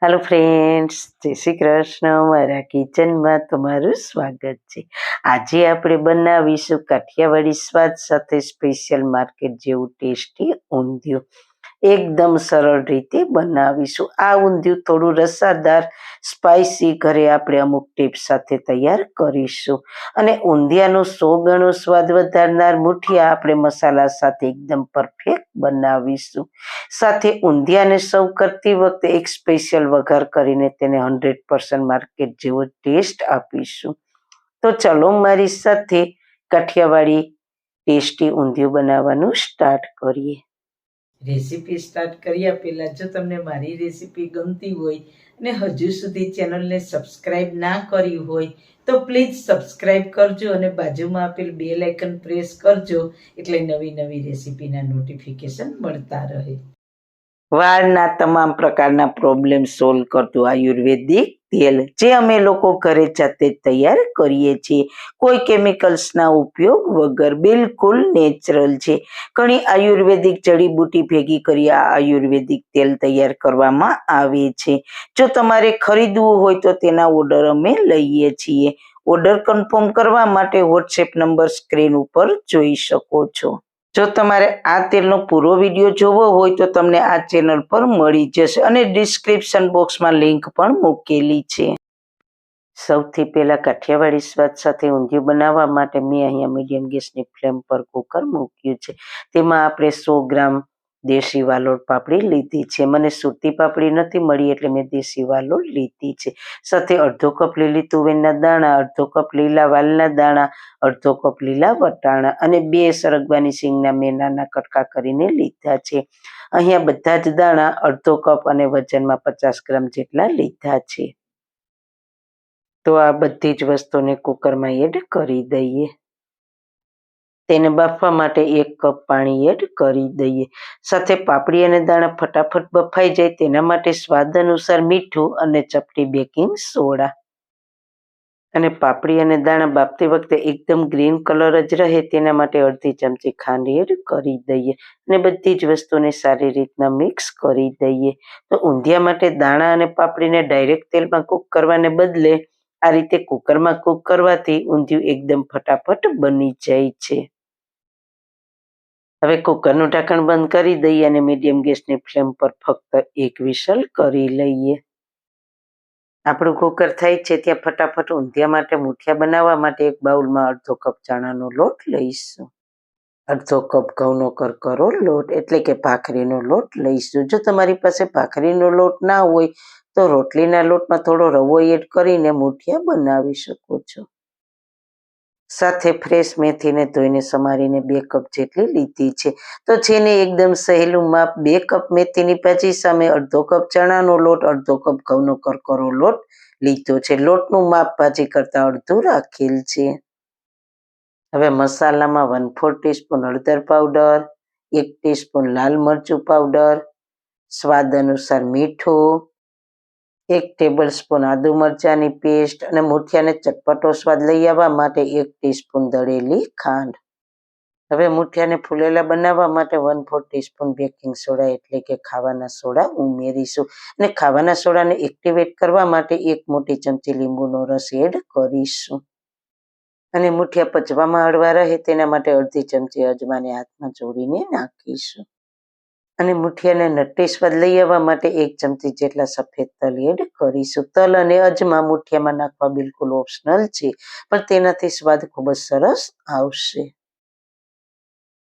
Hello friends, જય શ્રી કૃષ્ણ. મારા કિચનમાં તમારું સ્વાગત છે. આજે આપણે બનાવીશું કાઠિયાવાડી સ્વાદ સાથે સ્પેશિયલ માર્કેટ જેવું ટેસ્ટી ઊંધિયું. એકદમ સરળ રીતે બનાવીશું. આ ઊંધિયું થોડું રસાદાર સ્પાઇસી ઘરે આપણે અમુક ટિપ્સ સાથે તૈયાર કરીશું. અને ઊંધિયાનો 100 ગણો સ્વાદ વધારનાર મુઠિયા આપણે મસાલા સાથે એકદમ પરફેક્ટ બનાવીશું. સાથે ઊંધિયાને સર્વ કરતી વખતે એક સ્પેશિયલ વઘાર કરીને તેને 100% માર્કેટ જેવો ટેસ્ટ આપીશું. તો ચલો મારી સાથે કાઠિયાવાડી ટેસ્ટી ઊંધિયું બનાવવાનું સ્ટાર્ટ કરીએ. રેસીપી સ્ટાર્ટ કર્યા પહેલાં જો તમને મારી રેસીપી ગમતી હોય અને હજુ સુધી ચેનલને સબસ્ક્રાઇબ ના કરી હોય તો પ્લીઝ સબસ્ક્રાઇબ કરજો અને બાજુમાં આપેલ બેલ આઇકન પ્રેસ કરજો, એટલે નવી નવી રેસીપીના નોટિફિકેશન મળતા રહે. વાળના તમામ પ્રકારના પ્રોબ્લેમ સોલ્વ કરતું આયુર્વેદિક તેલ જે અમે લોકો ઘરે જાતે તૈયાર કરીએ છીએ, કોઈ કેમિકલ્સના ઉપયોગ વગર, બિલકુલ નેચરલ છે. ઘણી આયુર્વેદિક જડીબુટી ભેગી કરી આ આયુર્વેદિક તેલ તૈયાર કરવામાં આવે છે. જો તમારે ખરીદવું હોય તો તેના ઓર્ડર અમે લઈએ છીએ. ઓર્ડર કન્ફર્મ કરવા માટે વોટ્સએપ નંબર સ્ક્રીન ઉપર જોઈ શકો છો. જો તમારે આ તેલનો પૂરો વિડીયો જોવો હોય તો તમને આ ચેનલ પર મળી જશે અને ડિસ્ક્રિપ્શન બોક્સમાં લિંક પણ મૂકેલી છે. સૌથી પહેલાં કાઠિયાવાડી સ્વાદ સાથે ઊંધિયું બનાવવા માટે મેં અહીંયા મીડિયમ ગેસની ફ્લેમ પર કુકર મૂક્યું છે. તેમાં આપણે 100 ગ્રામ દેશી વાલોળ પાપડી લીધી છે. મને સૂતી પાપડી નથી મળી એટલે મેં દેશી વાલોળ લીધી છે. સાથે અડધો કપ લીલી તુવેરના દાણા, અડધો કપ લીલા વાલના દાણા, અડધો કપ લીલા વટાણા અને 2 સરગવાની સિંગના મેં નાના કટકા કરીને લીધા છે. અહીંયા બધા જ દાણા અડધો કપ અને વજનમાં 50 ગ્રામ જેટલા લીધા છે. તો આ બધી જ વસ્તુને કુકરમાં એડ કરી દઈએ. તેને બાફવા માટે 1 કપ પાણી એડ કરી દઈએ. સાથે પાપડી અને દાણા ફટાફટ બફાઈ જાય તેના માટે સ્વાદ અનુસાર મીઠું અને ચપટી બેકિંગ સોડા. અને પાપડી અને દાણા બાફતી વખતે એકદમ ગ્રીન કલર જ રહે તેના માટે અડધી ચમચી ખાંડ એડ કરી દઈએ અને બધી જ વસ્તુને સારી રીતના મિક્સ કરી દઈએ. તો ઊંધિયા માટે દાણા અને પાપડીને ડાયરેક્ટ તેલમાં કૂક કરવાને બદલે આ રીતે કુકરમાં કૂક કરવાથી ઊંધિયું એકદમ ફટાફટ બની જાય છે. હવે કુકરનું ઢાંકણ બંધ કરી દઈએ અને મીડિયમ ગેસની ફ્લેમ પર ફક્ત 1 વિસલ કરી લઈએ. આપણું કુકર થાય છે ત્યાં ફટાફટ ઊંધિયા માટે મુઠિયા બનાવવા માટે એક બાઉલમાં અડધો કપ ચણાનો લોટ લઈશું. અડધો કપ ઘઉંનો કરકરો લોટ એટલે કે ભાખરીનો લોટ લઈશું. જો તમારી પાસે ભાખરીનો લોટ ના હોય તો રોટલીના લોટમાં થોડો રવો એડ કરીને મુઠિયા બનાવી શકો છો. સાથે ફ્રેશ મેથીને ધોઈને સમારીને 2 કપ જેટલી લીધી છે. તો જેને એકદમ સહેલું માપ 2 કપ મેથીની ભાજી સામે અડધો કપ ચણાનો લોટ, અડધો કપ ઘઉંનો કરકરો લોટ લીધો છે. લોટનું માપ ભાજી કરતાં અડધું રાખેલ છે. હવે મસાલામાં 1/4 ટીસ્પૂન હળદર પાવડર, 1 ટીસ્પૂન લાલ મરચું પાવડર, સ્વાદ અનુસાર મીઠું, 1 ટેબલ સ્પૂન આદુ મરચાંની પેસ્ટ અને મુઠિયાને ચટપટો સ્વાદ લઈ આવવા માટે 1 ટીસ્પૂન દળેલી ખાંડ. હવે મુઠિયાને ફૂલેલા બનાવવા માટે 1/4 ટીસ્પૂન બેકિંગ સોડા એટલે કે ખાવાના સોડા ઉમેરીશું અને ખાવાના સોડાને એક્ટિવેટ કરવા માટે 1 મોટી ચમચી લીંબુનો રસ એડ કરીશું. અને મુઠિયા પચવામાં હળવા રહે તેના માટે અડધી ચમચી અજમાને હાથમાં ચોળીને નાખીશું. અને મુઠિયાને નટ્ટી સ્વાદ લઈ આવવા માટે 1 ચમચી જેટલા સફેદ તલ એડ કરીશું. તલ અને અજમા મુઠિયામાં નાખવા બિલકુલ ઓપ્શનલ છે, પણ તેનાથી સ્વાદ ખૂબ જ સરસ આવશે.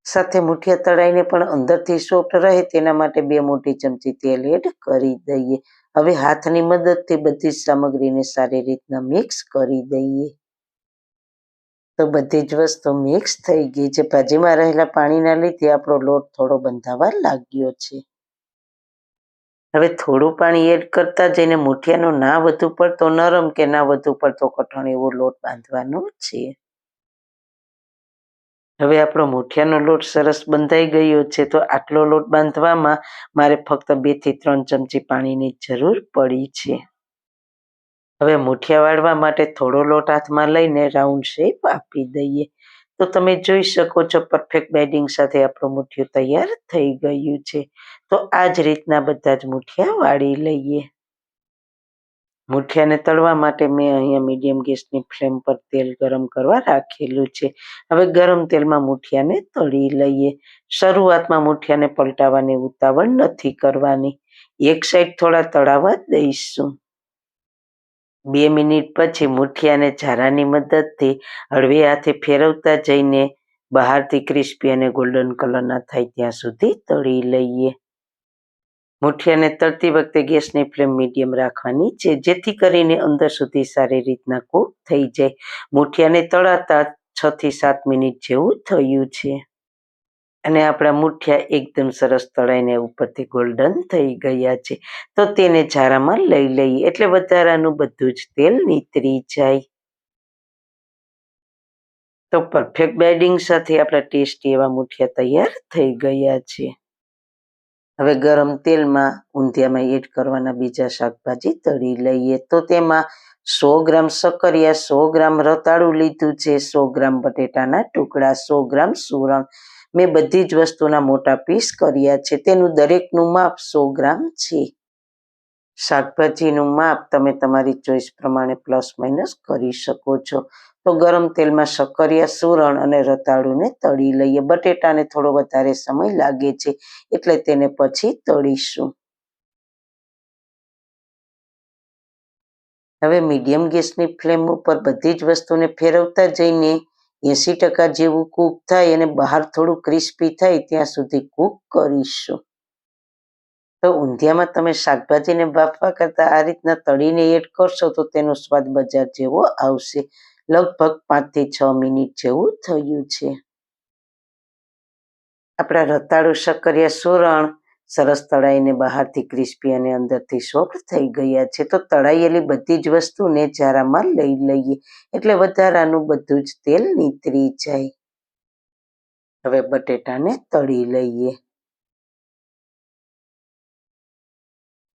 સાથે મુઠિયા તળાઈને પણ અંદરથી સોફ્ટ રહે તેના માટે 2 મોટી ચમચી તેલ એડ કરી દઈએ. હવે હાથની મદદથી બધી જ સામગ્રીને સારી રીતના મિક્સ કરી દઈએ. તો બધી જ વસ્તુ મિક્સ થઈ ગઈ છે. ભાજીમાં રહેલા પાણીના લીધે આપણો લોટ થોડો બંધાવા લાગ્યો છે. હવે થોડું પાણી એડ કરતા જઈને મુઠિયાનો ના વધુ પડતો નરમ કે ના વધુ પડતો કઠણ એવો લોટ બાંધવાનો છે. હવે આપણો મુઠિયાનો લોટ સરસ બંધાઈ ગયો છે. તો આટલો લોટ બાંધવામાં મારે ફક્ત 2 થી 3 ચમચી પાણીની જરૂર પડી છે. હવે મુઠિયા વાળવા માટે થોડો લોટ હાથમાં લઈને રાઉન્ડ શેપ આપી દઈએ. તો તમે જોઈ શકો છો પરફેક્ટ બેડિંગ સાથે આપણું મુઠિયું તૈયાર થઈ ગયું છે. તો આ જ રીતના બધા જ મુઠિયા વાળી લઈએ. મુઠિયાને તળવા માટે મેં અહીંયા મીડિયમ ગેસની ફ્લેમ પર તેલ ગરમ કરવા રાખેલું છે. હવે ગરમ તેલમાં મુઠિયાને તળી લઈએ. શરૂઆતમાં મુઠિયાને પલટાવવાની ઉતાવળ નથી કરવાની. એક સાઈડ થોડા તળાવવા દઈશું. 2 મિનિટ પછી મુઠિયાને ઝારાની મદદથી હળવે હાથે ફેરવતા જઈને બહારથી ક્રિસ્પી અને ગોલ્ડન કલરના થાય ત્યાં સુધી તળી લઈએ. મુઠિયાને તળતી વખતે ગેસની ફ્લેમ મીડિયમ રાખવાની છે, જેથી કરીને અંદર સુધી સારી રીતના કૂક થઈ જાય. મુઠિયાને તળાતા 6 થી 7 મિનિટ જેવું થયું છે અને આપણા મુઠિયા એકદમ સરસ તળાઈને ઉપરથી ગોલ્ડન થઈ ગયા છે. તો તેને ઝારામાં લઈ લઈએ એટલે વધારાનું બધું જ તેલ નીતરી જાય. તો પરફેક્ટ બેડિંગ સાથે આપણા ટેસ્ટી એવા મુઠિયા તૈયાર થઈ ગયા છે. હવે ગરમ તેલમાં ઊંધિયામાં એડ કરવાના બીજા શાકભાજી તળી લઈએ. તો તેમાં 100 ગ્રામ શક્કરિયા, 100 ગ્રામ રતાળું લીધું છે, 100 ગ્રામ બટેટાના ટુકડા, 100 ગ્રામ સુરણ. મેં બધી જ વસ્તુના મોટા પીસ કર્યા છે. તેનું દરેકનું માપ 100 ગ્રામ છે. શાકભાજીનું માપ તમે તમારી ચોઈસ પ્રમાણે પ્લસ માઇનસ કરી શકો છો. તો ગરમ તેલમાં શક્કરિયા, સુરણ અને રતાળુને તળી લઈએ. બટેટાને થોડો વધારે સમય લાગે છે એટલે તેને પછી તળીશું. હવે મીડિયમ ગેસની ફ્લેમ ઉપર બધી જ વસ્તુને ફેરવતા જઈને 80% જેવું કૂક થાય અને બહાર થોડું ક્રિસ્પી થાય ત્યાં સુધી કૂક કરીશું. તો ઊંધિયામાં તમે શાકભાજીને બાફવા કરતાં આ રીતના તળીને એડ કરશો તો તેનો સ્વાદ બજાર જેવો આવશે. લગભગ 5 થી 6 મિનિટ જેવું થયું છે. આપણા રતાળુ, શક્કરિયા, સુરણ સરસ તળાઈને બહારથી ક્રિસ્પી અને અંદરથી સોફ્ટ થઈ ગયા છે. તો તળાયેલી બધી જ વસ્તુને ઝારામાં લઈ લઈએ એટલે વધારાનું બધું જ તેલ નીતરી જાય. હવે બટેટાને તળી લઈએ.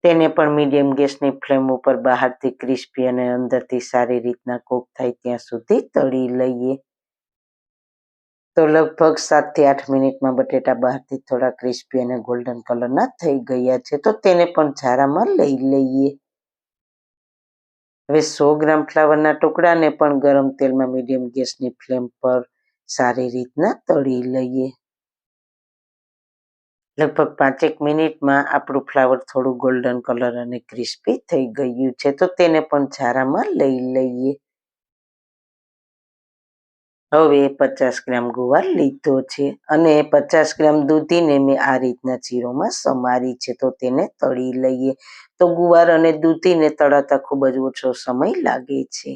તેને પણ મીડિયમ ગેસની ફ્લેમ ઉપર બહારથી ક્રિસ્પી અને અંદરથી સારી રીતના કૂક થાય ત્યાં સુધી તળી લઈએ. તો લગભગ 7 થી 8 મિનિટમાં બટેટા બહારથી થોડા ક્રિસ્પી અને ગોલ્ડન કલરના થઈ ગયા છે. તો તેને પણ ઝારામાં લઈ લઈએ. હવે 100 ગ્રામ ફ્લાવરના ટુકડાને પણ ગરમ તેલમાં મીડિયમ ગેસની ફ્લેમ પર સારી રીતના તળી લઈએ. લગભગ 5 મિનિટમાં આપણું ફ્લાવર થોડું ગોલ્ડન કલર અને ક્રિસ્પી થઈ ગયું છે. તો તેને પણ ઝારામાં લઈ લઈએ. હવે 50 ગ્રામ ગુવાર લીધો છે અને 50 ગ્રામ દૂધીને મેં આ રીતના ચીરોમાં સમારી છે. તો તેને તળી લઈએ. તો ગુવાર અને દૂધીને તળાતા ખૂબ જ ઓછો સમય લાગે છે.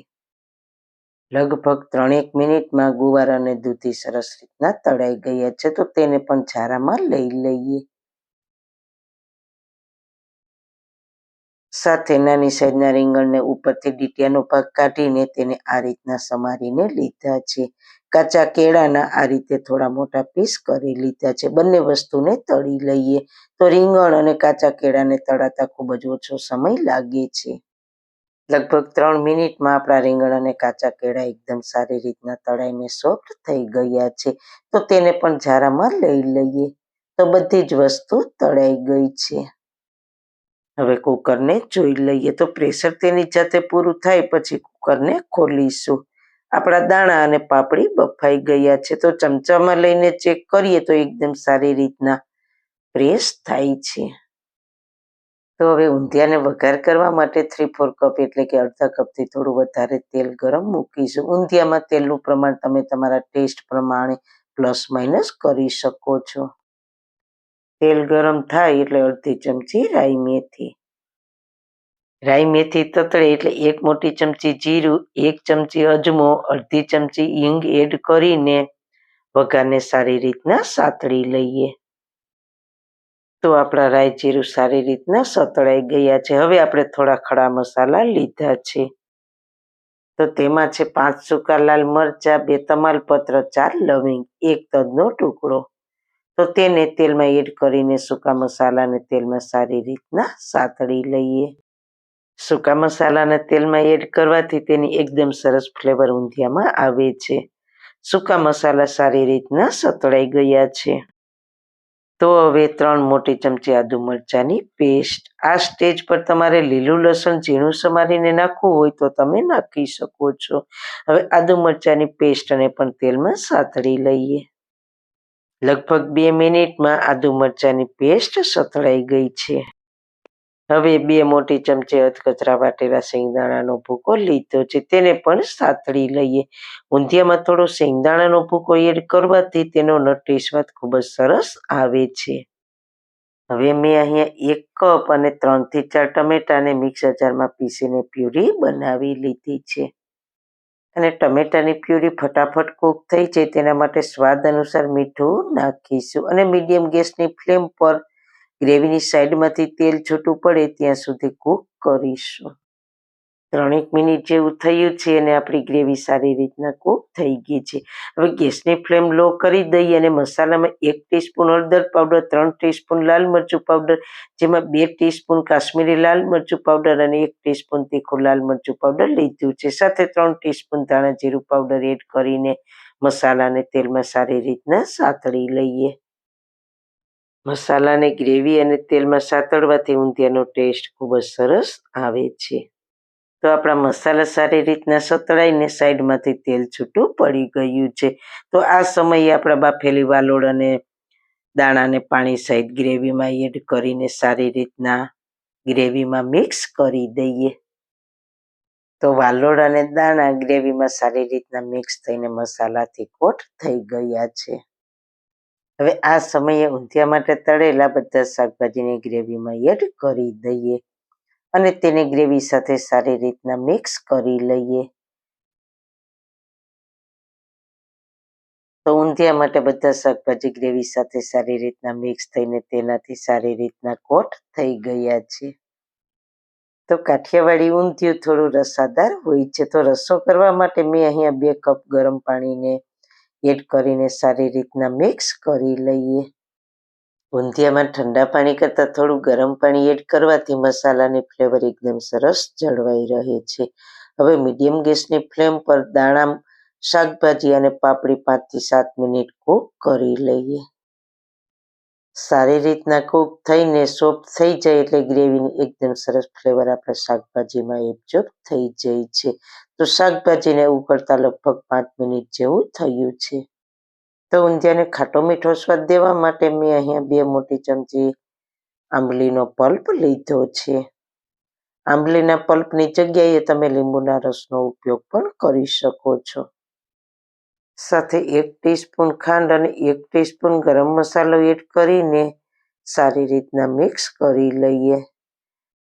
લગભગ 3 મિનિટમાં ગુવાર અને દૂધી સરસ રીતના તળાઈ ગયા છે. તો તેને પણ ઝારામાં લઈ લઈએ. સાથે નાની સાઈઝના રીંગણને ઉપરથી ડીટીયાનો ભાગ કાઢીને તેને આ રીતના સમારીને લીધા છે. કાચા કેળાના આ રીતે થોડા મોટા પીસ કરી લીધા છે. બંને વસ્તુને તળી લઈએ. તો રીંગણ અને કાચા કેળાને તળાતા ખૂબ જ ઓછો સમય લાગે છે. લગભગ 3 મિનિટમાં આપણા રીંગણ અને કાચા કેળા એકદમ સારી રીતના તળાઈને સોફ્ટ થઈ ગયા છે. તો તેને પણ ઝારામાં લઈ લઈએ. તો બધી જ વસ્તુ તળાઈ ગઈ છે. હવે કુકરને જોઈ લઈએ. તો પ્રેશર તેની જાતે પૂરું થાય પછી કુકરને ખોલીશું. આપણા દાણા અને પાપડી બફાઈ ગયા છે. તો ચમચામાં લઈને ચેક કરીએ તો એકદમ સારી રીતના પ્રેસ થાય છે. તો હવે ઊંધિયાને વઘાર કરવા માટે 3/4 કપ એટલે કે અડધા કપથી થોડું વધારે તેલ ગરમ મૂકીશું. ઊંધિયામાં તેલનું પ્રમાણ તમે તમારા ટેસ્ટ પ્રમાણે પ્લસ માઇનસ કરી શકો છો. તેલ ગરમ થાય એટલે અડધી ચમચી રાઈ મેથી. રાઈ મેથી તતડે એટલે 1 મોટી ચમચી જીરું, 1 ચમચી અજમો, અડધી ચમચી હિંગ એડ કરીને વઘારને સારી રીતના સાતળી લઈએ. તો આપણા રાઈ જીરું સારી રીતના સતળાઈ ગયા છે. હવે આપણે થોડા ખડા મસાલા લીધા છે. તો તેમાં છે 5 સૂકા લાલ મરચા, 2 તમાલપત્ર, 4 લવિંગ, 1 તજનો ટુકડો. તો તેને તેલમાં એડ કરીને સૂકા મસાલાને તેલમાં સારી રીતના સાતળી લઈએ. સૂકા મસાલાને તેલમાં એડ કરવાથી તેની એકદમ સરસ ફ્લેવર ઊંધિયામાં આવે છે. સૂકા મસાલા સારી રીતના સતળાઈ ગયા છે. તો હવે 3 મોટી ચમચી આદુ મરચાંની પેસ્ટ. આ સ્ટેજ પર તમારે લીલું લસણ ઝીણું સમારીને નાખવું હોય તો તમે નાખી શકો છો. હવે આદુ મરચાંની પેસ્ટને પણ તેલમાં સાતળી લઈએ. લગભગ 2 મિનિટમાં આદુ મરચાંની પેસ્ટ સતળાઈ ગઈ છે. હવે 2 મોટી ચમચી અધકચરા વાટેલા શેંગદાણાનો ભૂકો લીધો છે, તેને પણ સાતળી લઈએ. ઊંધિયામાં થોડો શેંગદાણાનો ભૂકો એડ કરવાથી તેનો નટી સ્વાદ ખૂબ જ સરસ આવે છે. હવે મેં અહીંયા 1 કપ અને 3 થી 4 ટમેટાને મિક્સર જારમાં પીસીને પ્યુરી બનાવી લીધી છે. અને ટમેટાની પ્યુરી ફટાફટ કૂક થઈ જાય તેના માટે સ્વાદ અનુસાર મીઠું નાખીશું અને મીડિયમ ગેસની ફ્લેમ પર ગ્રેવીની સાઈડમાંથી તેલ છૂટું પડે ત્યાં સુધી કૂક કરીશું. 3 મિનિટ જેવું થયું છે અને આપણી ગ્રેવી સારી રીતના કૂક થઈ ગઈ છે. હવે ગેસની ફ્લેમ લો કરી દઈએ અને મસાલામાં 1 ટીસ્પૂન હળદર પાવડર, 3 ટીસ્પૂન લાલ મરચું પાવડર, જેમાં 2 ટીસ્પૂન કાશ્મીરી લાલ મરચું પાવડર અને 1 ટીસ્પૂન તીખું લાલ મરચું પાવડર લીધું છે. સાથે 3 ટીસ્પૂન ધાણા જીરું પાવડર એડ કરીને મસાલાને તેલમાં સારી રીતના સાતળી લઈએ. મસાલાને ગ્રેવી અને તેલમાં સાતળવાથી ઊંધિયાનો ટેસ્ટ ખૂબ જ સરસ આવે છે. તો આપણા મસાલા સારી રીતના સતળાઈને સાઈડમાંથી તેલ છૂટું પડી ગયું છે. તો આ સમયે આપણા બાફેલી વાલોળ અને દાણાને પાણી સહિત ગ્રેવીમાં એડ કરીને સારી રીતના ગ્રેવીમાં મિક્સ કરી દઈએ. તો વાલોળ અને દાણા ગ્રેવીમાં સારી રીતના મિક્સ થઈને મસાલાથી કોટ થઈ ગયા છે. હવે આ સમયે ઊંધિયા માટે તળેલા બધા શાકભાજીને ગ્રેવીમાં એડ કરી દઈએ અને તેને ગ્રેવી સાથે સારી રીતના મિક્સ કરી લઈએ. તો ઊંધિયા માટે બધા શાકભાજી ગ્રેવી સાથે સારી રીતના મિક્સ થઈને તેનાથી સારી રીતના કોટ થઈ ગયા છે. તો કાઠિયાવાડી ઊંધિયું થોડું રસાદાર હોય છે, તો રસો કરવા માટે મેં અહીંયા 2 કપ ગરમ પાણીને એડ કરીને સારી રીતના મિક્સ કરી લઈએ. ઊંધિયામાં ઠંડા પાણી કરતાં થોડું ગરમ પાણી એડ કરવાથી મસાલાની ફ્લેવર એકદમ સરસ જળવાઈ રહે છે. હવે મીડિયમ ગેસની ફ્લેમ પર દાણા, શાકભાજી અને પાપડી 5 થી 7 મિનિટ કૂક કરી લઈએ. સારી રીતના કૂક થઈને સોફ્ટ થઈ જાય એટલે ગ્રેવીની એકદમ સરસ ફ્લેવર આપણા શાકભાજીમાં એબ્ઝોર્બ થઈ જાય છે. તો શાકભાજીને ઉકળતા લગભગ 5 મિનિટ જેવું થયું છે. તો ઊંધિયાને ખાટો મીઠો સ્વાદ દેવા માટે મેં અહીંયા 2 મોટી ચમચી આંબલીનો પલ્પ લીધો છે. આંબલીના પલ્પની જગ્યાએ તમે લીંબુના રસનો ઉપયોગ પણ કરી શકો છો. સાથે 1 ટીસ્પૂન ખાંડ અને 1 ટીસ્પૂન ગરમ મસાલો એડ કરીને સારી રીતના મિક્સ કરી લઈએ.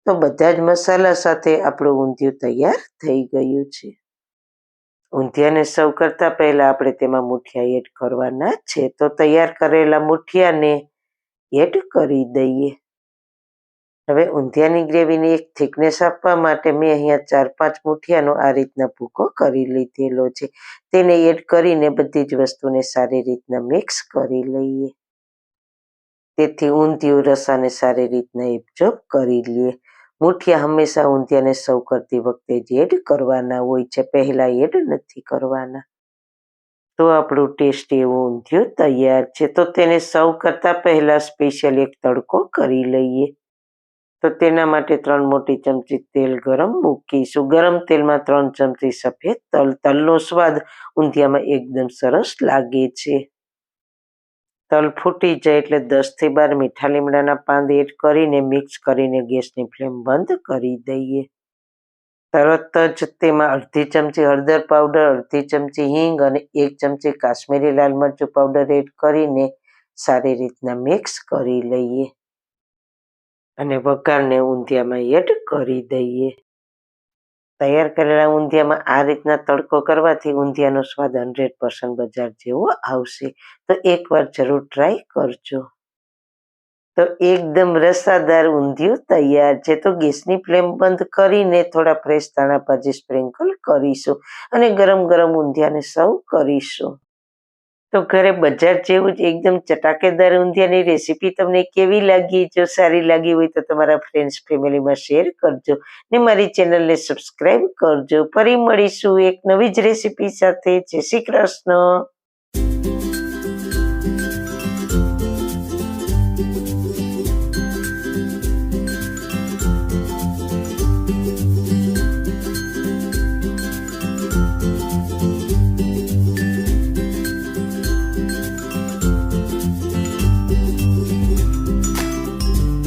તો બધા જ મસાલા સાથે આપણું ઊંધિયું તૈયાર થઈ ગયું છે. ઊંધિયાને સર્વ કરતા પહેલા આપણે તેમાં મુઠિયા એડ કરવાના છે. તો તૈયાર કરેલા મુઠિયાને એડ કરી દઈએ. હવે ઊંધિયાની ગ્રેવીની એક થિકનેસ આપવા માટે મેં અહીંયા 4-5 મુઠિયાનો આ રીતના ભૂકો કરી લીધેલો છે. તેને એડ કરીને બધી જ વસ્તુને સારી રીતના મિક્સ કરી લઈએ. તેથી ઊંધિયું રસાને સારી રીતના એબ્ઝોર્બ કરી લઈએ. મુઠિયા હંમેશા ઊંધિયાને સર્વ કરતી વખતે જ એડ કરવાના હોય છે, પહેલાં એડ નથી કરવાના. તો આપણું ટેસ્ટી એવું ઊંધિયું તૈયાર છે. તો તેને સર્વ કરતાં પહેલાં સ્પેશિયલ એક તડકો કરી લઈએ. તો તેના માટે 3 મોટી ચમચી તેલ ગરમ મૂકીશું. ગરમ તેલમાં 3 ચમચી સફેદ તલ. તલનો સ્વાદ ઊંધિયામાં એકદમ સરસ લાગે છે. તલ ફૂટી જાય એટલે 10 થી 12 મીઠા લીમડાના પાન એડ કરીને મિક્સ કરીને ગેસની ફ્લેમ બંધ કરી દઈએ. તરત જ તેમાં અડધી ચમચી હળદર પાવડર, અડધી ચમચી હિંગ અને 1 ચમચી કાશ્મીરી લાલ મરચું પાવડર એડ કરીને સારી રીતના મિક્સ કરી લઈએ અને વઘારને ઊંધિયામાં એડ કરી દઈએ. તૈયાર કરેલા ઊંધિયામાં આ રીતના તડકો કરવાથી ઊંધિયાનો સ્વાદ 100% બજાર જેવો આવશે. તો એકવાર જરૂર ટ્રાય કરજો. તો એકદમ રસાદાર ઊંધિયું તૈયાર છે. તો ગેસની ફ્લેમ બંધ કરીને થોડા ફ્રેશ ધાણા ભાજી સ્પ્રિંકલ કરીશું અને ગરમ ગરમ ઊંધિયાને સર્વ કરીશું. તો ઘરે બજાર જેવું જ એકદમ ચટાકેદાર ઊંધિયાની રેસીપી તમને કેવી લાગી? જો સારી લાગી હોય તો તમારા ફ્રેન્ડ્સ ફેમિલીમાં શેર કરજો ને મારી ચેનલને સબસ્ક્રાઈબ કરજો. ફરી મળીશું એક નવી જ રેસીપી સાથે. જય શ્રી કૃષ્ણ.